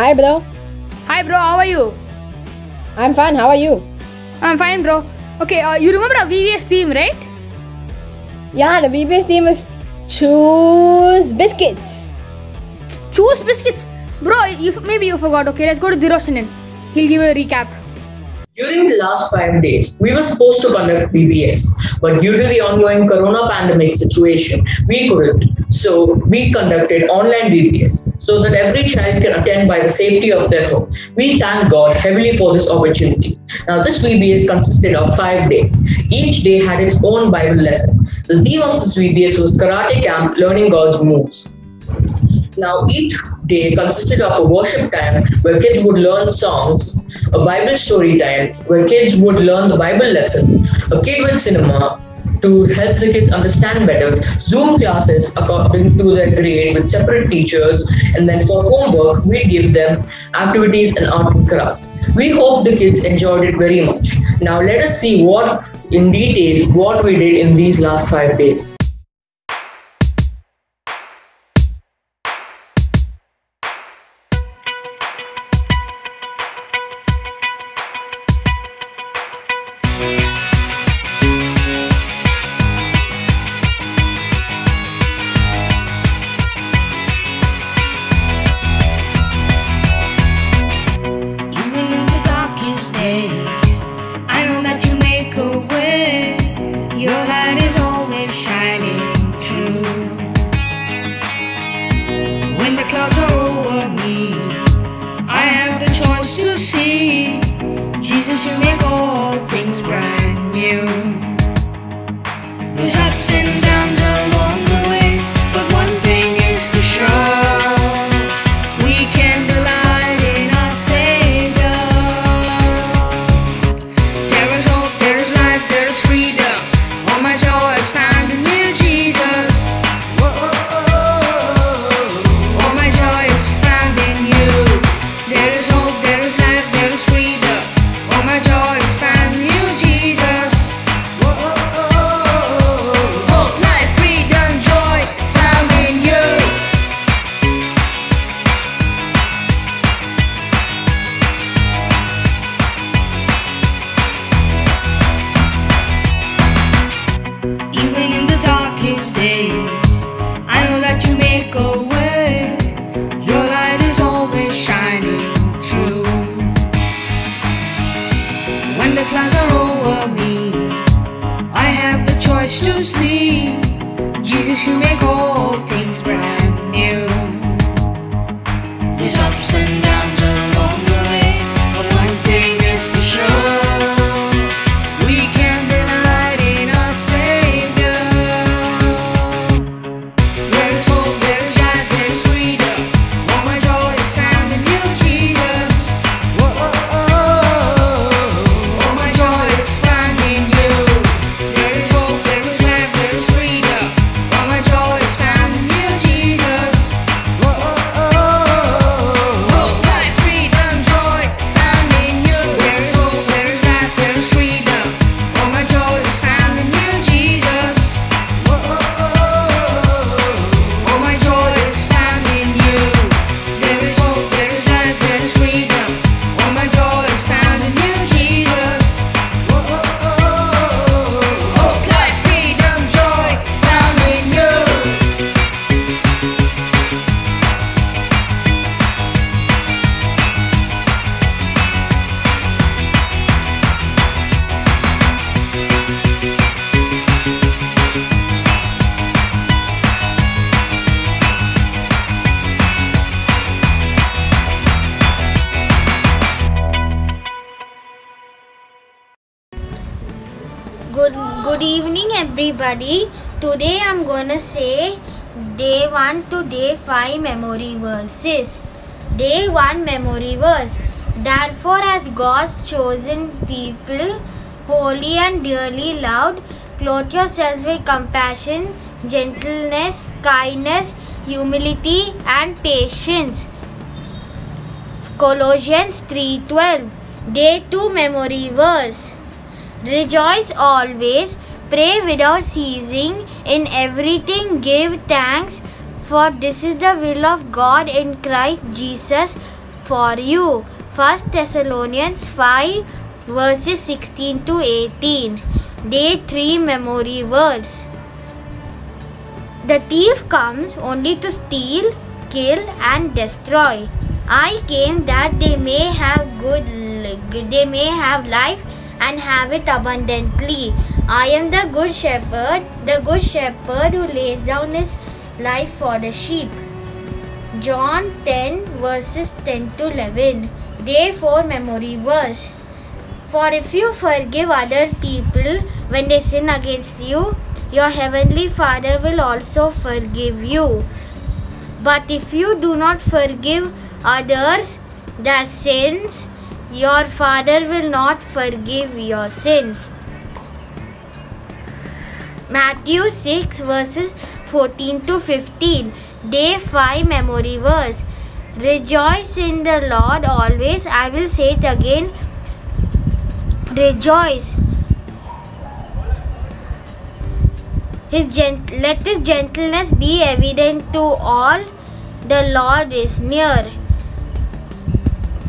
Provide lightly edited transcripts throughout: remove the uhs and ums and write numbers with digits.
Hi, bro. Hi bro, how are you? I'm fine. How are you? I'm fine bro. Okay, you remember our VVS theme, right? Yeah, the BBS team is choose biscuits. Choose biscuits. Bro, maybe you forgot. Okay, let's go to Diroshanan. He'll give you a recap. During the last 5 days, we were supposed to conduct BBS, but due to the ongoing corona pandemic situation, we couldn't. So we conducted online BBS so that every child can attend by the safety of their home. We thank God heavily for this opportunity. Now, this VBS consisted of 5 days. Each day had its own Bible lesson. The theme of this VBS was Karate Camp Learning God's Moves. Now, each day consisted of a worship time where kids would learn songs, a Bible story time where kids would learn the Bible lesson, a kid with cinema to help the kids understand better, Zoom classes according to their grade with separate teachers, and then for homework, we give them activities and art and craft. We hope the kids enjoyed it very much. Now, let us see in detail what we did in these last 5 days. Jesus, you make all things brand new. There's ups and downs along the way, but one thing is for sure, we can delight in our Savior. There is hope, there is life, there is freedom. All my joy is found in you, Jesus. All my joy is found in you. There is hope, there is life, there is freedom. All my joy is found in you, Jesus. Hope, life, freedom, joy found in you. Even in the darkest days, I know that you make a way. Your light is always shining true. When the clouds are over me, I have the choice to see. Jesus, you make all things brand new. There's ups and downs along the way, but one thing is for sure, we can delight in our Savior. There is hope, there is life, there is freedom. All my joy is found in you, Jesus. All my joy is found in you. There is hope, there is life, there is freedom. All my joy is found in you, Jesus. Hope, life, freedom, joy found in you. There is hope, there is life, there is freedom. All my joy is found in you, Jesus. All my joy is found in you. There is hope, there is life, there is freedom. All my joy is found in you, Jesus. Hope, life, freedom, joy found in you. Good evening everybody. Today I'm gonna say day 1 to day 5 memory verses. Day 1 memory verse. Therefore, as God's chosen people, holy and dearly loved, clothe yourselves with compassion, gentleness, kindness, humility and patience. Colossians 3:12. Day 2 memory verse. Rejoice always, pray without ceasing, in everything give thanks, for this is the will of God in Christ Jesus for you. 1 Thessalonians 5 verses 16 to 18. Day 3 memory words. The thief comes only to steal, kill and destroy. I came that they may have life and have it abundantly. I am the good shepherd who lays down his life for the sheep. John 10 verses 10 to 11. Day 4 memory verse. For if you forgive other people when they sin against you, your heavenly Father will also forgive you. But if you do not forgive others their sins, your Father will not forgive your sins. Matthew 6 verses 14 to 15. Day 5 memory verse. Rejoice in the Lord always. I will say it again. Rejoice. Let his gentleness be evident to all. The Lord is near.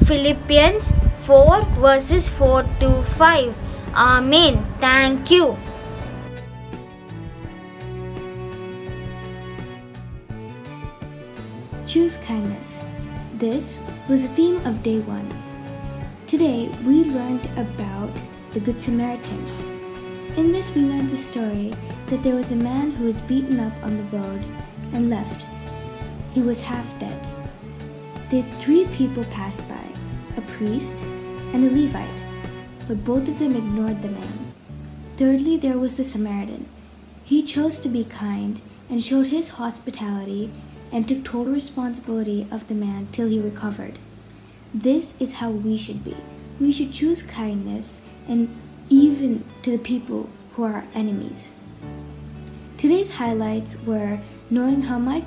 Philippians 4 verses 4 to 5. Amen. Thank you. Choose kindness. This was the theme of day 1. Today we learned about the Good Samaritan. In this we learned the story that there was a man who was beaten up on the road and left. He was half dead. They had 3 people pass by, a priest and a Levite, but both of them ignored the man. Thirdly, there was the Samaritan. He chose to be kind and showed his hospitality and took total responsibility of the man till he recovered. This is how we should be. We should choose kindness, and even to the people who are our enemies. Today's highlights were knowing how my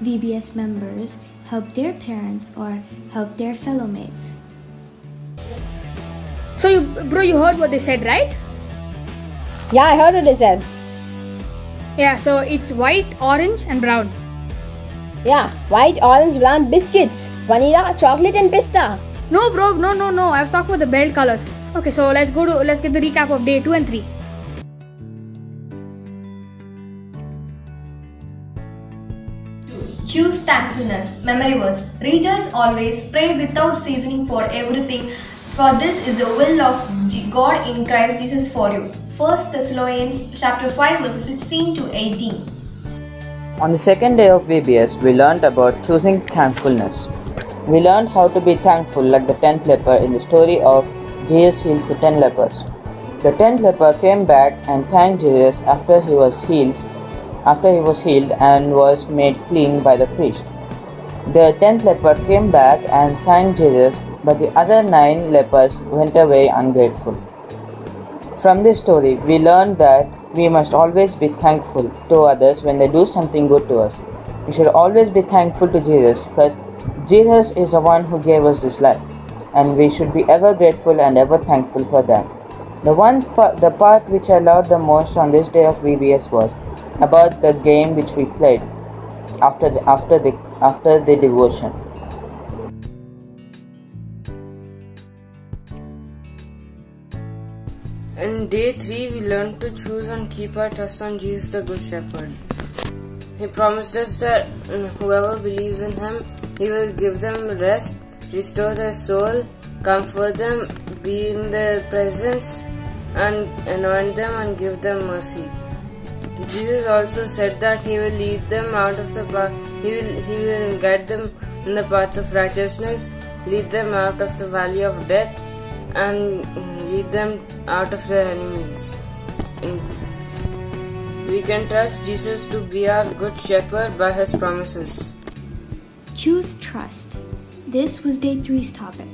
VBS members help their parents or help their fellow mates. So you heard what they said, right? Yeah, I heard what they said. Yeah, so it's white, orange and brown. Yeah, white, orange, brown biscuits. Vanilla, chocolate and pista. No bro, no. I was talking about the belt colors. Okay, so let's get the recap of day 2 and 3. Choose thankfulness. Memory verse. Rejoice always. Pray without ceasing for everything. For this is the will of God in Christ Jesus for you. 1 Thessalonians chapter 5 verses 16 to 18. On the second day of VBS, we learned about choosing thankfulness. We learned how to be thankful like the 10th leper in the story of Jesus heals the 10 lepers. The 10th leper came back and thanked Jesus after he was healed and was made clean by the priest. The 10th leper came back and thanked Jesus, but the other 9 lepers went away ungrateful. From this story, we learned that we must always be thankful to others when they do something good to us. We should always be thankful to Jesus because Jesus is the one who gave us this life, and we should be ever grateful and ever thankful for that. The part which I loved the most on this day of VBS was about the game which we played after the devotion. In day 3, we learned to choose and keep our trust on Jesus the Good Shepherd. He promised us that whoever believes in Him, He will give them rest, restore their soul, comfort them, be in their presence, and anoint them and give them mercy. Jesus also said that He will lead them out of the path. He will guide them in the paths of righteousness, lead them out of the valley of death, and lead them out of their enemies. We can trust Jesus to be our good shepherd by His promises. Choose trust. This was day 3's topic.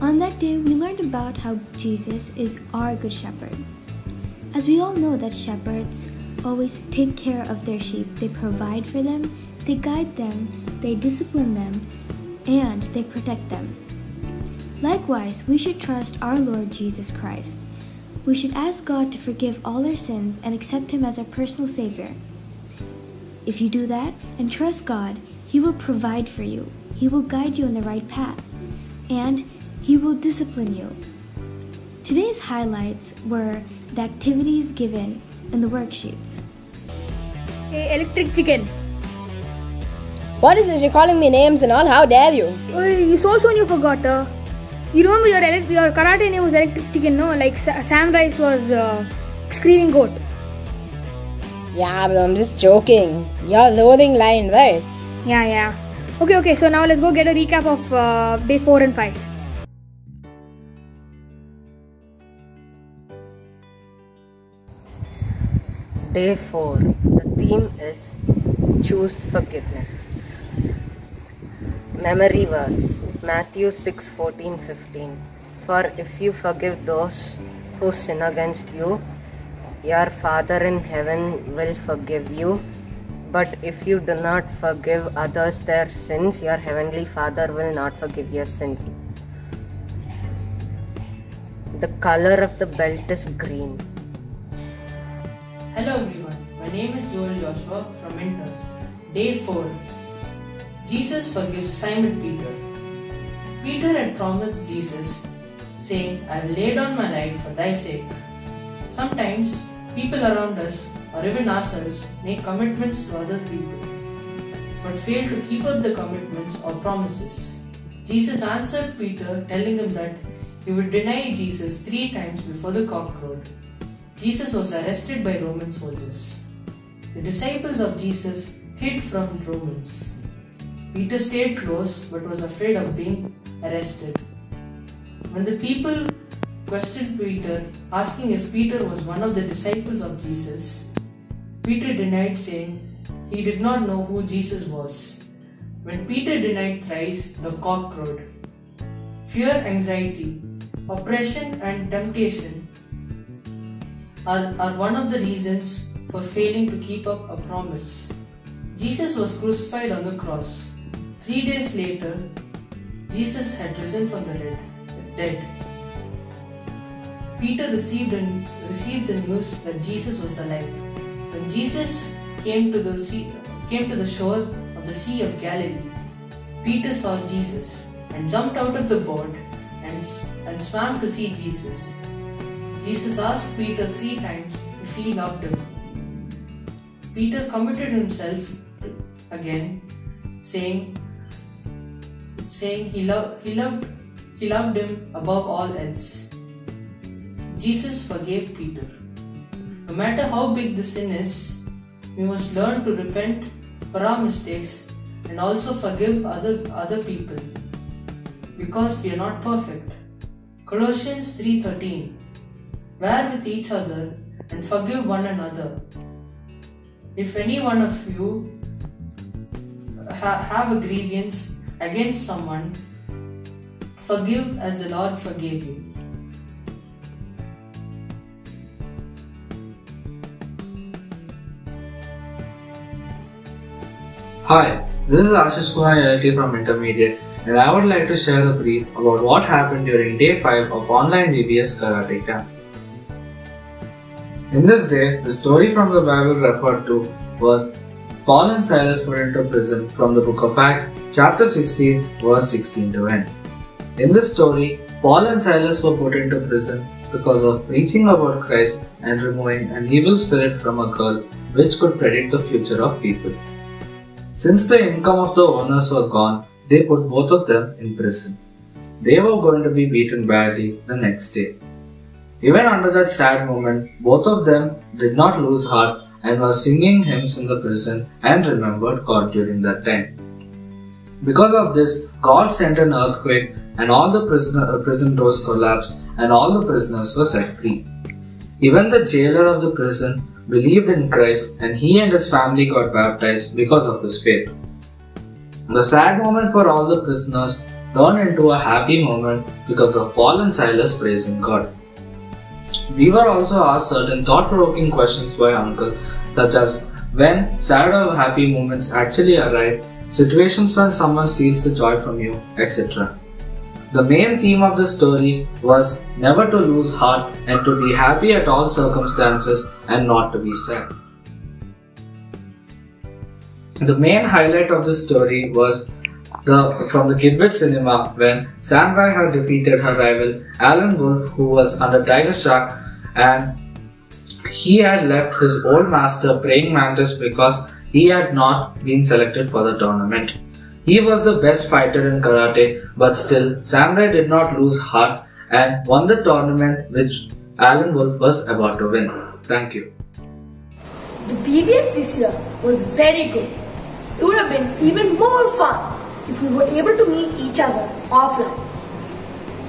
On that day, we learned about how Jesus is our good shepherd. As we all know that shepherds always take care of their sheep. They provide for them, they guide them, they discipline them, and they protect them. Likewise, we should trust our Lord Jesus Christ. We should ask God to forgive all our sins and accept Him as our personal Savior. If you do that and trust God, He will provide for you. He will guide you on the right path, and He will discipline you. Today's highlights were the activities given in the worksheets. Hey, electric chicken. What is this? You're calling me names and all? How dare you? So soon you forgot. You remember your karate name was electric chicken, no? Like Sam Rice was screaming goat. Yeah, but I'm just joking. You're loading line, right? Yeah. Okay. So now let's go get a recap of day 4 and 5. Day 4. The theme is Choose Forgiveness. Memory verse Matthew 6:14-15. For if you forgive those who sin against you, your Father in heaven will forgive you. But if you do not forgive others their sins, your heavenly Father will not forgive your sins. The color of the belt is green. Hello everyone, my name is Joel Joshua from Mentors. Day 4. Jesus forgives Simon Peter. Peter had promised Jesus, saying, I have laid down my life for thy sake. Sometimes, people around us, or even ourselves, make commitments to other people, but fail to keep up the commitments or promises. Jesus answered Peter, telling him that he would deny Jesus 3 times before the cock crowed. Jesus was arrested by Roman soldiers. The disciples of Jesus hid from Romans. Peter stayed close but was afraid of being arrested. When the people questioned Peter, asking if Peter was one of the disciples of Jesus, Peter denied, saying he did not know who Jesus was. When Peter denied thrice, the cock crowed. Fear, anxiety, oppression and temptation are one of the reasons for failing to keep up a promise. Jesus was crucified on the cross. 3 days later, Jesus had risen from the dead. Peter received the news that Jesus was alive. When Jesus came to the shore of the Sea of Galilee, Peter saw Jesus and jumped out of the boat and swam to see Jesus. Jesus asked Peter 3 times if he loved him. Peter committed himself again, saying he loved him above all else. Jesus forgave Peter. No matter how big the sin is, we must learn to repent for our mistakes and also forgive other people, because we are not perfect. Colossians 3:13. Bear with each other and forgive one another. If any one of you have a grievance against someone, forgive as the Lord forgave you. Hi, this is Ashish Kumar LLT from Intermediate, and I would like to share a brief about what happened during day 5 of online VBS Karate Camp. In this day, the story from the Bible referred to was Paul and Silas put into prison from the book of Acts, chapter 16, verse 16 to end. In this story, Paul and Silas were put into prison because of preaching about Christ and removing an evil spirit from a girl which could predict the future of people. Since the income of the owners were gone, they put both of them in prison. They were going to be beaten badly the next day. Even under that sad moment, both of them did not lose heart and were singing hymns in the prison and remembered God during that time. Because of this, God sent an earthquake and all the prison doors collapsed and all the prisoners were set free. Even the jailer of the prison believed in Christ and he and his family got baptized because of his faith. The sad moment for all the prisoners turned into a happy moment because of Paul and Silas praising God. We were also asked certain thought-provoking questions by Uncle, such as when sad or happy moments actually arrive, situations when someone steals the joy from you, etc. The main theme of the story was never to lose heart and to be happy at all circumstances and not to be sad. The main highlight of the story was from the Kidbit cinema when Samurai had defeated her rival Alan Wolf, who was under Tiger Shark, and he had left his old master Praying Mantis because he had not been selected for the tournament. He was the best fighter in karate, but still Samurai did not lose heart and won the tournament which Alan Wolf was about to win. Thank you. The VBS this year was very good. It would have been even more fun if we were able to meet each other offline.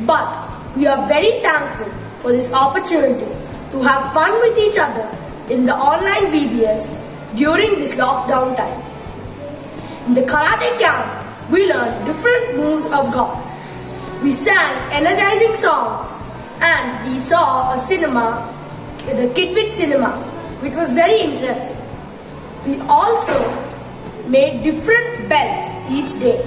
But we are very thankful for this opportunity to have fun with each other in the online VBS during this lockdown time. In the karate camp, we learned different moves of gods. We sang energizing songs and we saw a cinema, the Kidbit cinema, which was very interesting. We also made different belts each day,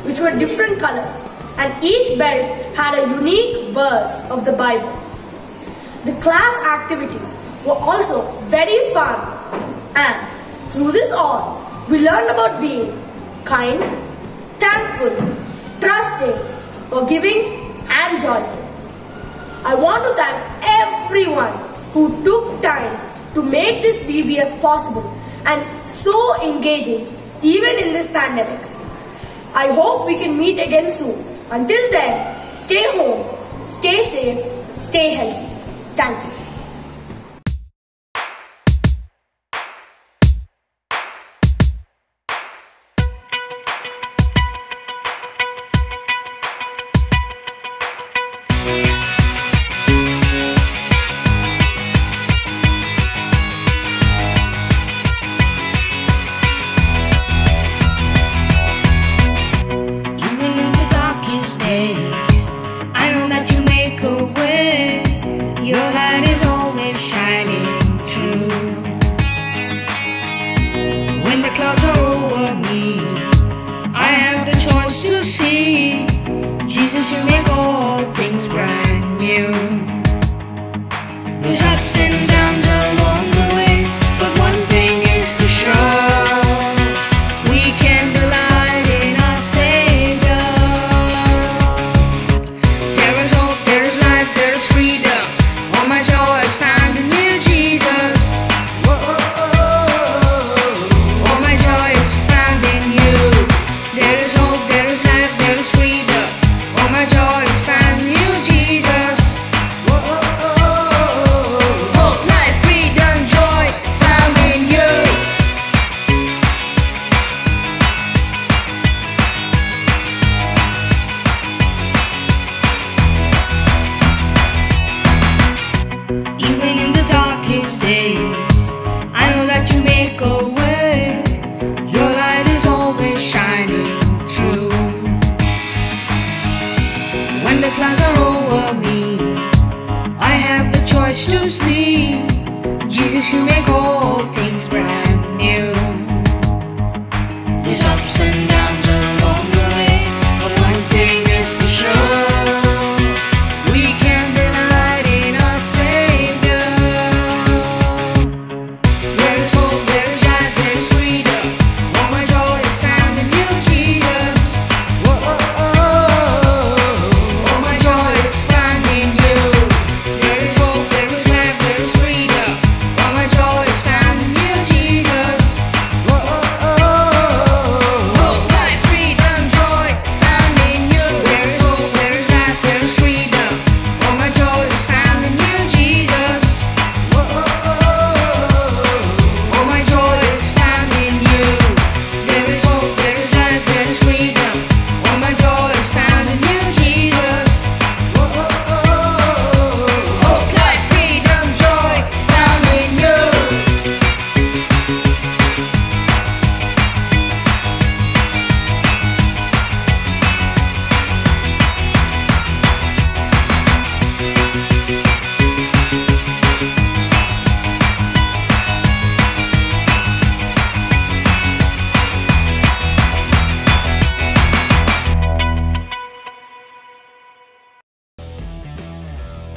which were different colors, and each belt had a unique verse of the Bible. The class activities were also very fun, and through this all, we learned about being kind, thankful, trusting, forgiving, and joyful. I want to thank everyone who took time to make this VBS possible and so engaging even in this pandemic. I hope we can meet again soon. Until then, stay home, stay safe, stay healthy. Thank you. Jesus, you make all things brand new. There's ups and downs along the way, but one thing is for sure, we can delight in our Savior. There is hope, there is life, there is freedom. All my joy is found in you, Jesus. All my joy is found in you. There is hope, there is life, there is freedom. All my joy is found in you, Jesus. Hope, life, freedom, joy found in you. Even in the darkest days, I know that you make a way. Your light is always shining true. When the clouds are over me, I have the choice to see. Jesus, you make all things brand new. There's ups and downs along the way, but one thing is for sure, we can delight in our Savior. There is hope, there is life, there is freedom. All my joy is found in you, Jesus. All my joy is found in you. There is hope, there is life, there is freedom. All my joy is found in you, Jesus. Hope, life, freedom, joy found in you. There is hope, there is life, there is freedom. All my joy is found in you, Jesus. All my joy is found in you. There is hope, there is life, there is freedom. All my joy is found in you, Jesus. Hope, life, freedom, joy found in you.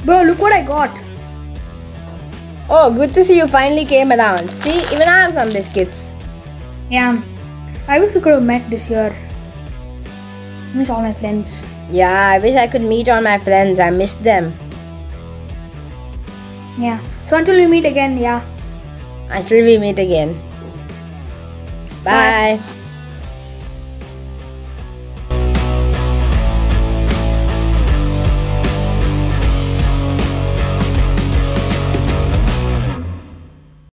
Bro, look what I got. Oh, good to see you finally came around. See, even I have some biscuits. Yeah, I wish we could have met this year. miss all my friends. Yeah, I wish I could meet all my friends. I miss them. Yeah. So until we meet again, yeah. Until we meet again. Bye.